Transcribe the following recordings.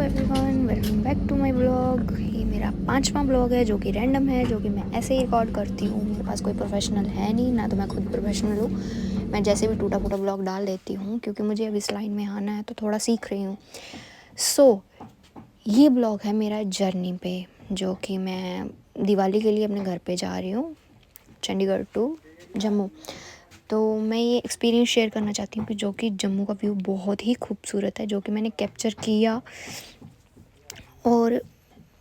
Everyone, welcome back to my blog. ये मेरा 5वां ब्लॉग है जो कि रैंडम है, जो कि मैं ऐसे ही रिकॉर्ड करती हूँ। मेरे पास कोई प्रोफेशनल है नहीं, ना तो मैं खुद प्रोफेशनल हूँ। मैं जैसे भी टूटा फूटा ब्लॉग डाल देती हूँ क्योंकि मुझे अब इस लाइन में आना है, तो थोड़ा सीख रही हूँ। ये ब्लॉग है मेरा जर्नी पे, जो कि मैं दिवाली के लिए अपने घर पे जा रही हूँ, चंडीगढ़ टू जम्मू। तो मैं ये एक्सपीरियंस शेयर करना चाहती हूँ कि जो कि जम्मू का व्यू बहुत ही खूबसूरत है, जो कि मैंने कैप्चर किया। और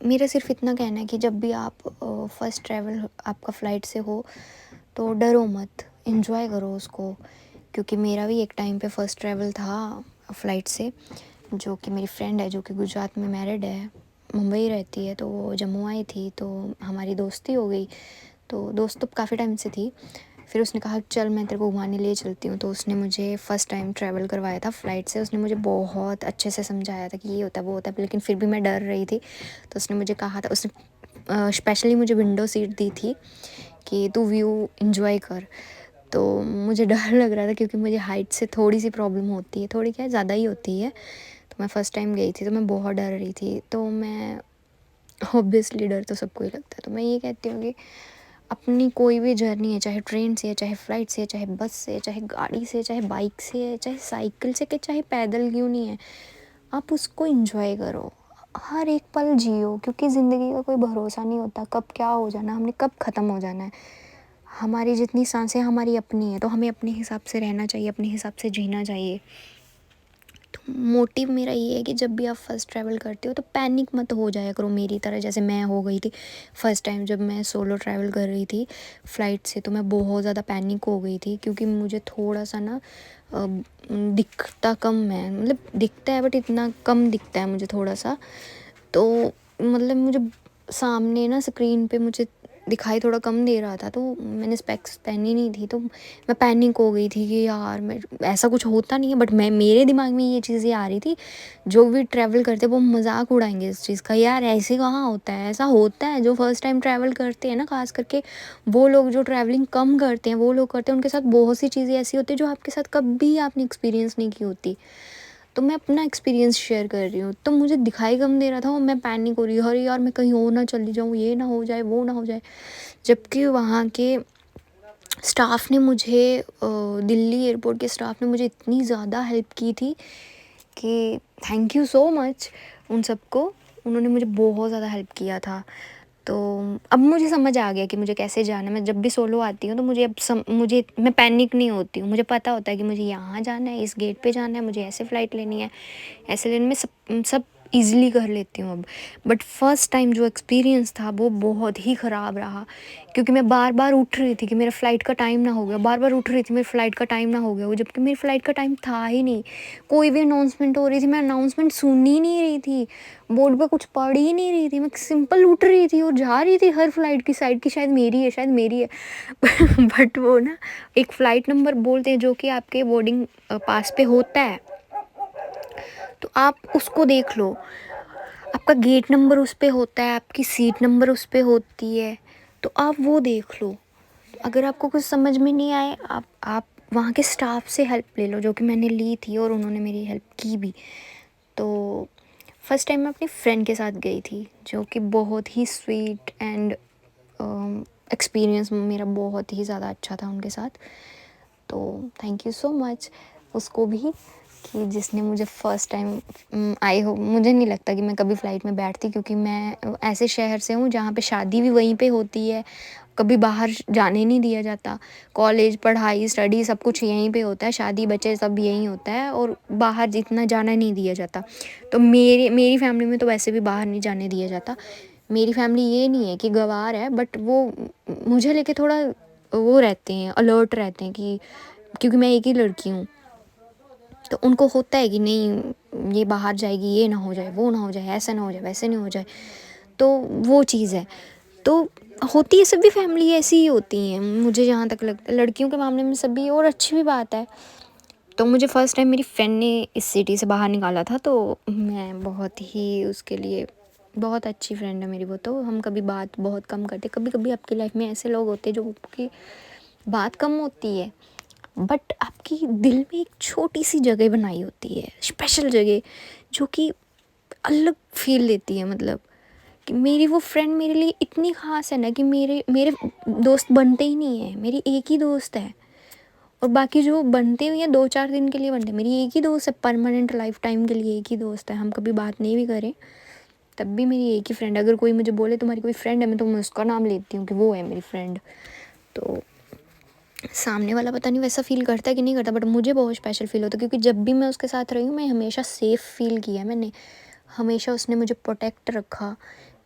मेरा सिर्फ इतना कहना है कि जब भी आप फ़र्स्ट ट्रैवल आपका फ़्लाइट से हो तो डरो मत, एंजॉय करो उसको। क्योंकि मेरा भी एक टाइम पे फ़र्स्ट ट्रैवल था फ़्लाइट से, जो कि मेरी फ्रेंड है जो कि गुजरात में मैरिड है, मुंबई रहती है, तो वो जम्मू आई थी, तो हमारी दोस्ती हो गई। तो दोस्त तो काफ़ी टाइम से थी। फिर उसने कहा चल मैं तेरे को घुमाने ले चलती हूँ, तो उसने मुझे फ़र्स्ट टाइम ट्रैवल करवाया था फ़्लाइट से। उसने मुझे बहुत अच्छे से समझाया था कि ये होता है वो होता है, लेकिन फिर भी मैं डर रही थी। तो उसने मुझे कहा था, उसने स्पेशली मुझे विंडो सीट दी थी कि तू व्यू इन्जॉय कर। तो मुझे डर लग रहा था क्योंकि मुझे हाइट से थोड़ी सी प्रॉब्लम होती है, थोड़ी क्या ज़्यादा ही होती है। तो मैं फ़र्स्ट टाइम गई थी तो मैं बहुत डर रही थी। तो मैं ऑब्वियसली डर तो सबको ही लगता है। तो मैं ये कहती हूँ कि अपनी कोई भी जर्नी है, चाहे ट्रेन से है, चाहे फ़्लाइट से है, चाहे बस से है, चाहे गाड़ी से है, चाहे बाइक से है, चाहे साइकिल से, कि चाहे पैदल क्यों नहीं है, आप उसको एंजॉय करो। हर एक पल जियो, क्योंकि ज़िंदगी का कोई भरोसा नहीं होता, कब क्या हो जाना, हमने कब ख़त्म हो जाना है। हमारी जितनी सांसें हमारी अपनी है, तो हमें अपने हिसाब से रहना चाहिए, अपने हिसाब से जीना चाहिए। मोटिव मेरा ये है कि जब भी आप फ़र्स्ट ट्रैवल करते हो तो पैनिक मत हो जाया करो मेरी तरह, जैसे मैं हो गई थी फ़र्स्ट टाइम जब मैं सोलो ट्रैवल कर रही थी फ़्लाइट से। तो मैं बहुत ज़्यादा पैनिक हो गई थी क्योंकि मुझे थोड़ा सा ना दिखता कम है, मतलब दिखता है बट इतना कम दिखता है मुझे थोड़ा सा। तो मतलब मुझे सामने ना स्क्रीन पे मुझे दिखाई थोड़ा कम दे रहा था, तो मैंने स्पेक्स पहनी नहीं थी। तो मैं पैनिक हो गई थी कि यार मैं, ऐसा कुछ होता नहीं है, बट मेरे दिमाग में ये चीज़ें आ रही थी। जो भी ट्रैवल करते हैं वो मजाक उड़ाएंगे इस चीज़ का, यार ऐसे कहाँ होता है, ऐसा होता है। जो फर्स्ट टाइम ट्रैवल करते हैं ना, खास करके वो लोग जो ट्रैवलिंग कम करते हैं, वो लोग करते हैं, उनके साथ बहुत सी चीज़ें ऐसी होती है जो आपके साथ कभी आपने एक्सपीरियंस नहीं की होती। तो मैं अपना एक्सपीरियंस शेयर कर रही हूँ। तो मुझे दिखाई कम दे रहा था और मैं पैनिक हो रही हूँ, अरे यार मैं कहीं और ना चली जाऊँ, ये ना हो जाए, वो ना हो जाए। जबकि वहाँ के स्टाफ ने मुझे दिल्ली एयरपोर्ट के स्टाफ ने मुझे इतनी ज़्यादा हेल्प की थी कि थैंक यू सो मच उन सबको। उन्होंने मुझे बहुत ज़्यादा हेल्प किया था। तो अब मुझे समझ आ गया कि मुझे कैसे जाना है। मैं जब भी सोलो आती हूँ तो मुझे मैं पैनिक नहीं होती हूँ। मुझे पता होता है कि मुझे यहाँ जाना है, इस गेट पे जाना है, मुझे ऐसे फ़्लाइट लेनी है, ऐसे लेने में सब ईज़िली कर लेती हूँ अब। बट फर्स्ट टाइम जो एक्सपीरियंस था वो बहुत ही ख़राब रहा, क्योंकि मैं बार बार उठ रही थी कि मेरा फ़्लाइट का टाइम ना हो गया, बार बार उठ रही थी मेरे फ़्लाइट का टाइम ना हो गया, वो जबकि मेरी फ़्लाइट का टाइम था ही नहीं। कोई भी अनाउंसमेंट हो रही थी, मैं अनाउंसमेंट सुन ही नहीं रही थी, बोर्ड पे कुछ पढ़ ही नहीं रही थी, मैं सिंपल उठ रही थी और जा रही थी हर फ्लाइट की साइड की, शायद मेरी है, शायद मेरी है। बट वो ना एक फ़्लाइट नंबर बोलते हैं जो कि आपके बोर्डिंग पास पे होता है, तो आप उसको देख लो। आपका गेट नंबर उस पे होता है, आपकी सीट नंबर उस पे होती है, तो आप वो देख लो। अगर आपको कुछ समझ में नहीं आए, आप वहाँ के स्टाफ से हेल्प ले लो, जो कि मैंने ली थी और उन्होंने मेरी हेल्प की भी। तो फर्स्ट टाइम मैं अपनी फ्रेंड के साथ गई थी, जो कि बहुत ही स्वीट एंड एक्सपीरियंस मेरा बहुत ही ज़्यादा अच्छा था उनके साथ। तो थैंक यू सो मच उसको भी, कि जिसने मुझे फ़र्स्ट टाइम आई हो। मुझे नहीं लगता कि मैं कभी फ़्लाइट में बैठती, क्योंकि मैं ऐसे शहर से हूँ जहाँ पे शादी भी वहीं पे होती है, कभी बाहर जाने नहीं दिया जाता। कॉलेज, पढ़ाई, स्टडी सब कुछ यहीं पे होता है, शादी बच्चे सब यहीं होता है, और बाहर जितना जाना नहीं दिया जाता। तो मेरी फैमिली में तो वैसे भी बाहर नहीं जाने दिया जाता। मेरी फैमिली ये नहीं है कि गँवार है, बट वो मुझे लेके थोड़ा वो रहते हैं, अलर्ट रहते हैं, कि क्योंकि मैं एक ही लड़की हूँ, तो उनको होता है कि नहीं ये बाहर जाएगी, ये ना हो जाए, वो ना हो जाए, ऐसा ना हो जाए, वैसे नहीं हो जाए। तो वो चीज़ है। तो होती है, सभी फैमिली ऐसी ही होती हैं, मुझे जहाँ तक लगता है लड़कियों के मामले में सभी, और अच्छी भी बात है। तो मुझे फ़र्स्ट टाइम मेरी फ्रेंड ने इस सिटी से बाहर निकाला था, तो मैं बहुत ही उसके लिए, बहुत अच्छी फ्रेंड है मेरी वो। तो हम कभी बात बहुत कम करते। कभी कभी आपकी लाइफ में ऐसे लोग होते हैं जो की बात कम होती है, बट आपकी दिल में एक छोटी सी जगह बनाई होती है, स्पेशल जगह, जो कि अलग फ़ील देती है। मतलब कि मेरी वो फ्रेंड मेरे लिए इतनी ख़ास है ना कि मेरे मेरे दोस्त बनते ही नहीं हैं, मेरी एक ही दोस्त है। और बाकी जो बनते हुए हैं 2-4 दिन के लिए बनते हैं, मेरी एक ही दोस्त है, परमानेंट लाइफ टाइम के लिए एक ही दोस्त है। हम कभी बात नहीं भी करें तब भी मेरी एक ही फ्रेंड है। अगर कोई मुझे बोले तुम्हारी कोई फ्रेंड है, मैं तो मैं उसका नाम लेती हूँ कि वो है मेरी फ्रेंड। तो सामने वाला पता नहीं वैसा फ़ील करता है कि नहीं करता, बट मुझे बहुत स्पेशल फ़ील होता है क्योंकि जब भी मैं उसके साथ रही हूँ मैं हमेशा सेफ़ फ़ील किया है मैंने। हमेशा उसने मुझे प्रोटेक्ट रखा,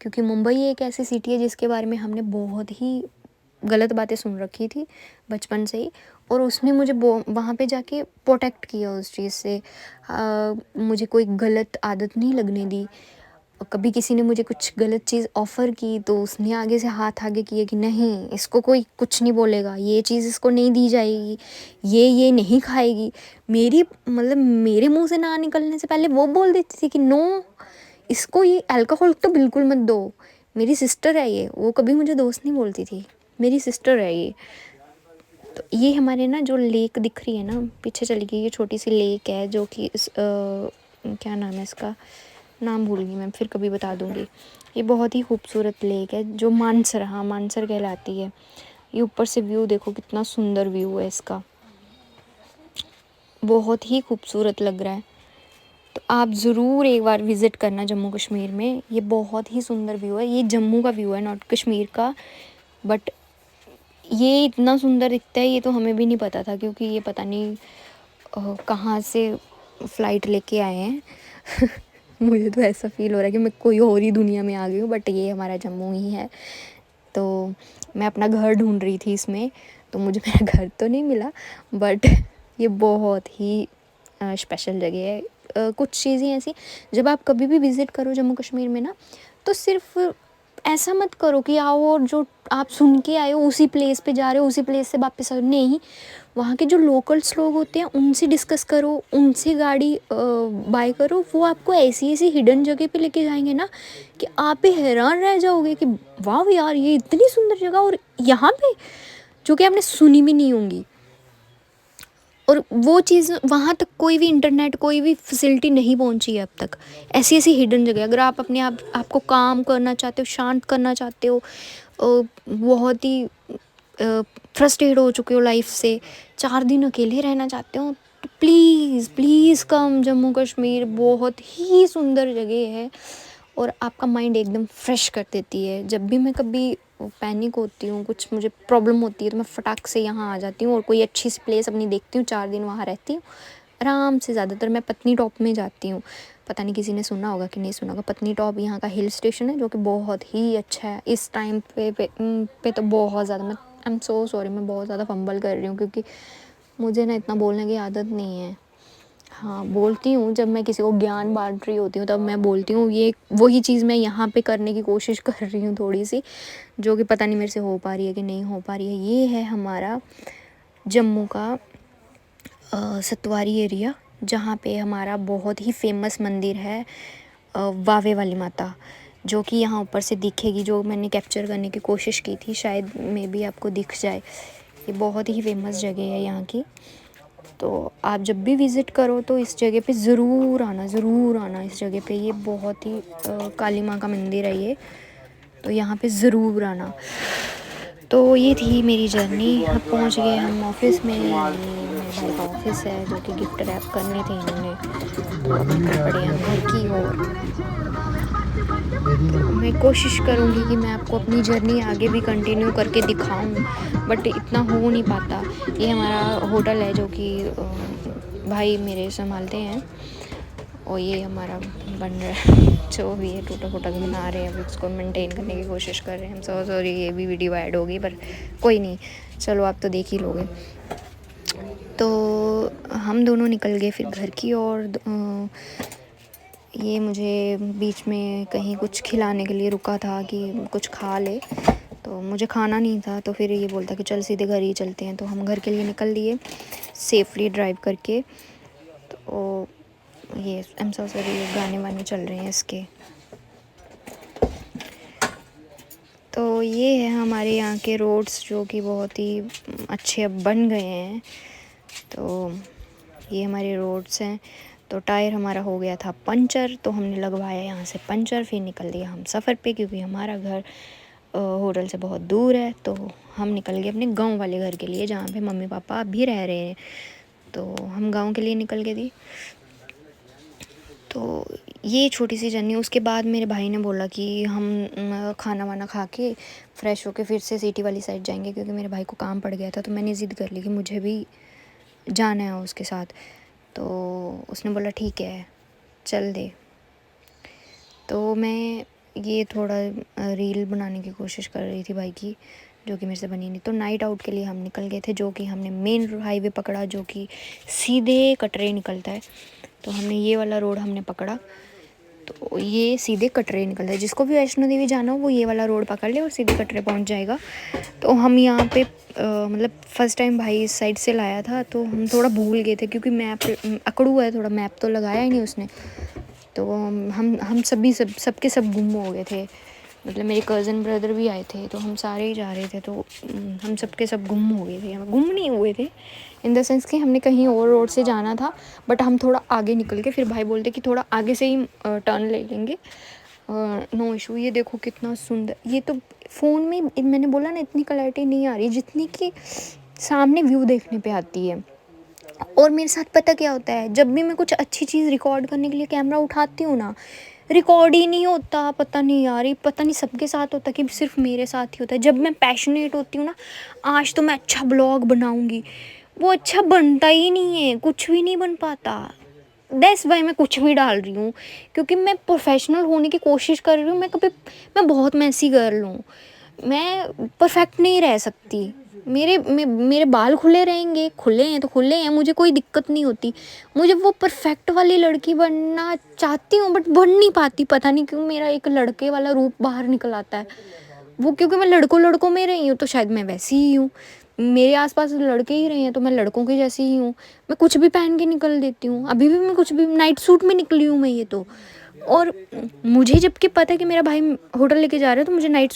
क्योंकि मुंबई एक ऐसी सिटी है जिसके बारे में हमने बहुत ही गलत बातें सुन रखी थी बचपन से ही, और उसने मुझे वहाँ पे जाके प्रोटेक्ट किया उस चीज़ से। मुझे कोई गलत आदत नहीं लगने दी। कभी किसी ने मुझे कुछ गलत चीज़ ऑफ़र की तो उसने आगे से हाथ आगे किए कि नहीं, इसको कोई कुछ नहीं बोलेगा, ये चीज़ इसको नहीं दी जाएगी, ये नहीं खाएगी। मेरी मतलब मेरे मुंह से ना निकलने से पहले वो बोल देती थी कि नो, इसको ये अल्कोहल तो बिल्कुल मत दो। मेरी सिस्टर है ये, वो कभी मुझे दोस्त नहीं बोलती थी, मेरी सिस्टर है ये। तो ये हमारे ना जो लेक दिख रही है ना पीछे चली गई, ये छोटी सी लेक है जो कि क्या नाम है इसका, नाम भूल गई मैं, फिर कभी बता दूँगी। ये बहुत ही खूबसूरत लेक है जो मानसर, हाँ मानसर कहलाती है। ये ऊपर से व्यू देखो कितना सुंदर व्यू है इसका, बहुत ही खूबसूरत लग रहा है। तो आप ज़रूर एक बार विज़िट करना जम्मू कश्मीर में, ये बहुत ही सुंदर व्यू है। ये जम्मू का व्यू है, नॉट कश्मीर का, बट ये इतना सुंदर दिखता है ये तो हमें भी नहीं पता था, क्योंकि ये पता नहीं कहाँ से फ़्लाइट लेके आए हैं। मुझे तो ऐसा फ़ील हो रहा है कि मैं कोई और ही दुनिया में आ गई हूँ, बट ये हमारा जम्मू ही है। तो मैं अपना घर ढूंढ रही थी इसमें, तो मुझे मेरा घर तो नहीं मिला, बट ये बहुत ही स्पेशल जगह है। कुछ चीज़ें ऐसी, जब आप कभी भी विज़िट करो जम्मू कश्मीर में ना, तो सिर्फ ऐसा मत करो कि आओ और जो आप सुन के आए हो उसी प्लेस पे जा रहे हो, उसी प्लेस से वापस आओ, नहीं। वहाँ के जो लोकल्स लोग होते हैं उनसे डिस्कस करो, उनसे गाड़ी बाय करो। वो आपको ऐसी ऐसी हिडन जगह पे लेके जाएंगे ना कि आप भी हैरान रह जाओगे कि वाह यार, ये इतनी सुंदर जगह और यहाँ पे, जो कि आपने सुनी भी नहीं होंगी। और वो चीज़ वहाँ तक कोई भी इंटरनेट, कोई भी फैसिलिटी नहीं पहुँची है अब तक। ऐसी ऐसी हिडन जगह, अगर आप अपने आपको काम करना चाहते हो, शांत करना चाहते हो, बहुत ही फ्रस्ट्रेट हो चुके हो लाइफ से, 4 दिन अकेले रहना चाहते हो, तो प्लीज़ प्लीज़ कम जम्मू कश्मीर। बहुत ही सुंदर जगह है और आपका माइंड एकदम फ्रेश कर देती है। जब भी मैं कभी पैनिक होती हूँ, कुछ मुझे प्रॉब्लम होती है, तो मैं फटाक से यहाँ आ जाती हूँ और कोई अच्छी सी प्लेस अपनी देखती हूँ, 4 दिन वहाँ रहती हूँ आराम से। ज़्यादातर मैं पत्नी टॉप में जाती हूँ। पता नहीं किसी ने सुना होगा कि नहीं सुना होगा, पत्नी टॉप यहाँ का हिल स्टेशन है जो कि बहुत ही अच्छा है। इस टाइम पे तो बहुत ज़्यादा, मैं आई एम सो सॉरी, मैं बहुत ज़्यादा फंबल कर रही हूँ क्योंकि मुझे ना इतना बोलने की आदत नहीं है। हाँ, बोलती हूँ जब मैं किसी को ज्ञान बांट रही होती हूँ तब मैं बोलती हूँ। ये वही चीज़ मैं यहाँ पे करने की कोशिश कर रही हूँ थोड़ी सी, जो कि पता नहीं मेरे से हो पा रही है कि नहीं हो पा रही है। ये है हमारा जम्मू का सतवारी एरिया, जहाँ पे हमारा बहुत ही फेमस मंदिर है वावे वाली माता, जो कि यहाँ ऊपर से दिखेगी, जो मैंने कैप्चर करने की कोशिश की थी, शायद मे भी आपको दिख जाए। ये बहुत ही फेमस जगह है यहाँ की। तो आप जब भी विज़िट करो तो इस जगह पे ज़रूर आना, ज़रूर आना इस जगह पे। ये बहुत ही काली माँ का मंदिर है ये, तो यहाँ पे ज़रूर आना। तो ये थी मेरी जर्नी। अब पहुँच गए हम ऑफ़िस में। ये मेरे भाई का ऑफ़िस है जो कि गिफ्ट रैप करने थे इन्होंने, तो अब निकल पड़े हम घर की ओर। मैं कोशिश करूँगी कि मैं आपको अपनी जर्नी आगे भी कंटिन्यू करके दिखाऊँ, बट इतना हो नहीं पाता। ये हमारा होटल है जो कि भाई मेरे संभालते हैं, और ये हमारा बन रहा है जो भी है, टूटा फूटा भी बना रहे हैं, अभी उसको मेंटेन करने की कोशिश कर रहे हैं। सो सॉरी, ये भी वीडियो ऐड होगी पर कोई नहीं, चलो आप तो देख ही लोगे। तो हम दोनों निकल गए फिर घर की ओर। ये मुझे बीच में कहीं कुछ खिलाने के लिए रुका था कि कुछ खा ले, तो मुझे खाना नहीं था, तो फिर ये बोलता कि चल सीधे घर ही चलते हैं। तो हम घर के लिए निकल लिए सेफली ड्राइव करके। तो ये आई एम सो सॉरी, ये गाने वाने चल रहे हैं इसके। तो ये है हमारे यहाँ के रोड्स जो कि बहुत ही अच्छे अब बन गए हैं। तो ये हमारे रोड्स हैं। तो टायर हमारा हो गया था पंचर, तो हमने लगवाया यहाँ से पंचर, फिर निकल दिया हम सफ़र पे, क्योंकि हमारा घर होटल से बहुत दूर है। तो हम निकल गए अपने गांव वाले घर के लिए, जहाँ पे मम्मी पापा भी रह रहे हैं। तो हम गांव के लिए निकल गए थी। तो ये छोटी सी जर्नी, उसके बाद मेरे भाई ने बोला कि हम खाना वाना खा के फ्रेश होके फिर से सिटी वाली साइड जाएंगे, क्योंकि मेरे भाई को काम पड़ गया था। तो मैंने ज़िद कर ली कि मुझे भी जाना है उसके साथ। तो उसने बोला ठीक है चल दे। तो मैं ये थोड़ा रील बनाने की कोशिश कर रही थी भाई की, जो कि मेरे से बनी नहीं। तो नाइट आउट के लिए हम निकल गए थे, जो कि हमने मेन हाईवे पकड़ा, जो कि सीधे कटरे निकलता है। तो हमने ये वाला रोड हमने पकड़ा, तो ये सीधे कटरे निकलता है। जिसको भी वैष्णो देवी जाना हो वो ये वाला रोड पकड़ ले और सीधे कटरे पहुंच जाएगा। तो हम यहाँ पे मतलब फ़र्स्ट टाइम भाई इस साइड से लाया था, तो हम थोड़ा भूल गए थे, क्योंकि मैप अकड़ू है थोड़ा, मैप तो लगाया ही नहीं उसने। तो हम सबके सब गुम हो गए थे। मतलब मेरे कज़न ब्रदर भी आए थे, तो हम सारे ही जा रहे थे। तो हम सबके सब गुम हो गए थे। हम गुम नहीं हुए थे इन द सेंस कि हमने कहीं और रोड से जाना था, बट हम थोड़ा आगे निकल के फिर भाई बोलते कि थोड़ा आगे से ही टर्न ले लेंगे, नो इशू। ये देखो कितना सुंदर, ये तो फ़ोन में मैंने बोला ना इतनी क्लैरिटी नहीं आ रही जितनी कि सामने व्यू देखने पे आती है। और मेरे साथ पता क्या होता है, जब भी मैं कुछ अच्छी चीज़ रिकॉर्ड करने के लिए कैमरा उठाती हूँ ना, रिकॉर्ड ही नहीं होता। पता नहीं यार, ये पता नहीं सबके साथ होता कि सिर्फ मेरे साथ ही होता है। जब मैं पैशनेट होती हूँ ना, आज तो मैं अच्छा ब्लॉग बनाऊँगी, वो अच्छा बनता ही नहीं है, कुछ भी नहीं बन पाता। दैट्स वाई मैं कुछ भी डाल रही हूँ, क्योंकि मैं प्रोफेशनल होने की कोशिश कर रही हूँ। मैं बहुत मैसी गर्ल हूँ, मैं परफेक्ट नहीं रह सकती। मेरे बाल खुले रहेंगे, खुले हैं तो खुले हैं, मुझे कोई दिक्कत नहीं होती। मुझे वो परफेक्ट वाली लड़की बनना चाहती हूँ, बट बन नहीं पाती। पता नहीं क्यों मेरा एक लड़के वाला रूप बाहर निकल आता है। वो क्योंकि मैं लड़कों में रही हूँ, तो शायद मैं वैसी ही हूँ। मेरे आसपास लड़के ही रहे हैं, तो मैं लड़कों की जैसी ही हूँ। मैं कुछ भी पहन के निकल देती हूँ। अभी भी मैं कुछ भी नाइट सूट में निकली हूँ मैं ये तो। और मुझे जबकि पता है कि मेरा भाई होटल लेके जा रहा है, तो मुझे नाइट